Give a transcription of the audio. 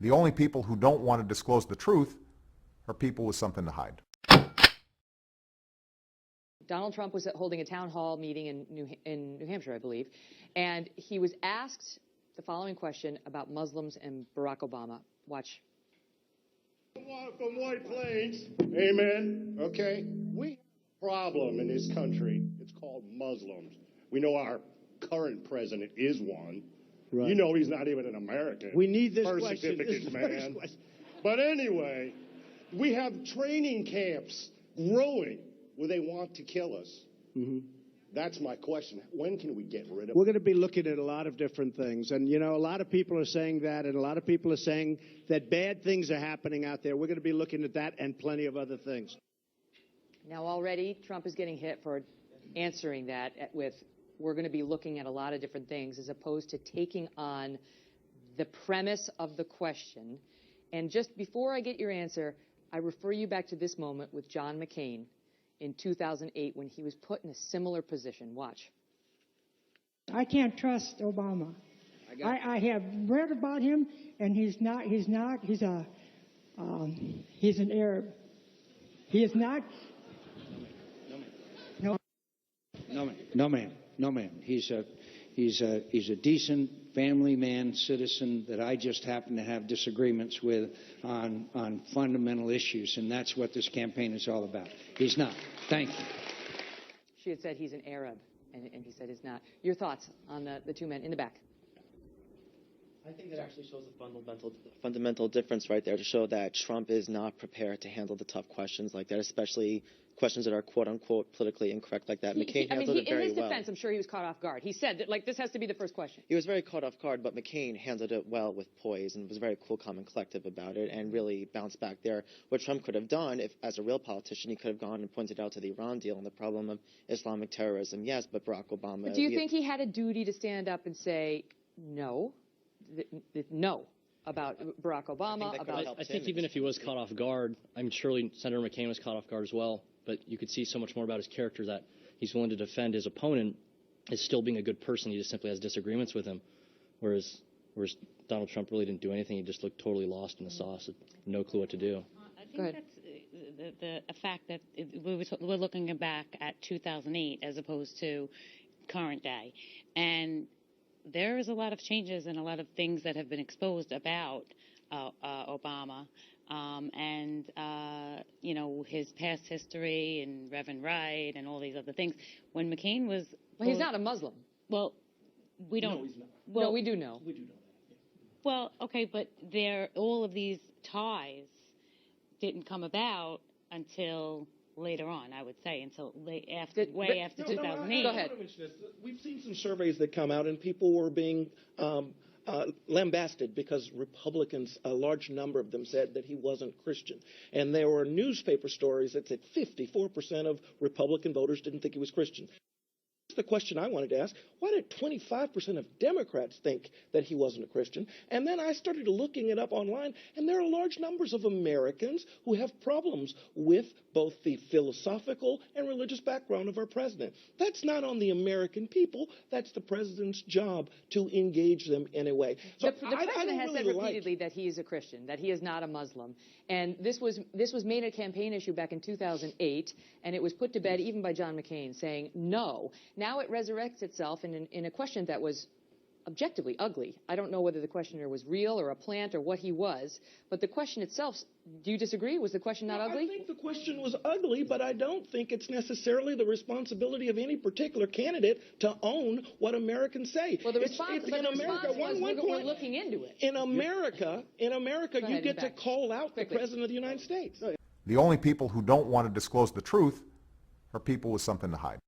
The only people who don't want to disclose the truth are people with something to hide. Donald Trump was holding a town hall meeting in New Hampshire, I believe, and he was asked the following question about Muslims and Barack Obama. Watch. From White Plains, amen, okay? We have a problem in this country. It's called Muslims. We know our current president is one. Right. You know he's not even an American. We need this birth question. certificate, man. But anyway, we have training camps growing where they want to kill us. Mm-hmm. That's my question. When can we get rid of We're going to be looking at a lot of different things. And, you know, a lot of people are saying that, and a lot of people are saying that bad things are happening out there. We're going to be looking at that and plenty of other things. Now, already, Trump is getting hit for answering that with, we're going to be looking at a lot of different things, as opposed to taking on the premise of the question. And just before I get your answer, I refer you back to this moment with John McCain in 2008 when he was put in a similar position. Watch. I can't trust Obama. I have read about him, and he's an Arab. He is not. No, ma'am. He's a decent family man, citizen that I just happen to have disagreements with on fundamental issues, and that's what this campaign is all about. He's not. Thank you. She had said he's an Arab, and he said he's not. Your thoughts on the two men in the back? I think that actually shows a fundamental difference right there, to show that Trump is not prepared to handle the tough questions like that, especially questions that are quote-unquote politically incorrect like that. McCain handled it very well. In his defense, I'm sure he was caught off guard. He said that, like, this has to be the first question. He was very caught off guard, but McCain handled it well with poise and was very cool, calm, and collective about it, and really bounced back there. What Trump could have done, if as a real politician, he could have gone and pointed out to the Iran deal and the problem of Islamic terrorism. Yes, but Barack Obama... But do you think he had a duty to stand up and say no? No about Barack Obama? I think even if he was caught off guard, I'm surely Senator McCain was caught off guard as well. But you could see so much more about his character, that he's willing to defend his opponent as still being a good person. He just simply has disagreements with him. Whereas Donald Trump really didn't do anything. He just looked totally lost in the sauce, had no clue what to do. I think that's a fact that we're looking back at 2008 as opposed to current day. And there is a lot of changes and a lot of things that have been exposed about Obama. You know, his past history and Reverend Wright and all these other things. When McCain was... Well, he's not a Muslim. Well, we don't... No, he's not. Well, no, we do know. We do know that. Yeah. Well, okay, but all of these ties didn't come about until later on, I would say, until after 2008. Go ahead. We've seen some surveys that come out, and people were being lambasted because Republicans, a large number of them, said that he wasn't Christian. And there were newspaper stories that said 54% of Republican voters didn't think he was Christian. The question I wanted to ask, why did 25% of Democrats think that he wasn't a Christian? And then I started looking it up online, and there are large numbers of Americans who have problems with both the philosophical and religious background of our president. That's not on the American people. That's the president's job to engage them in a way. So the president has said repeatedly that he is a Christian, that he is not a Muslim. And this was made a campaign issue back in 2008, and it was put to bed even by John McCain, saying no. Now it resurrects itself in a question that was objectively ugly. I don't know whether the questioner was real or a plant or what he was, but the question itself, do you disagree? Was the question not ugly? I think the question was ugly, but I don't think it's necessarily the responsibility of any particular candidate to own what Americans say. Well, the response was we're looking into it. In America, you get to call out the President of the United States. The only people who don't want to disclose the truth are people with something to hide.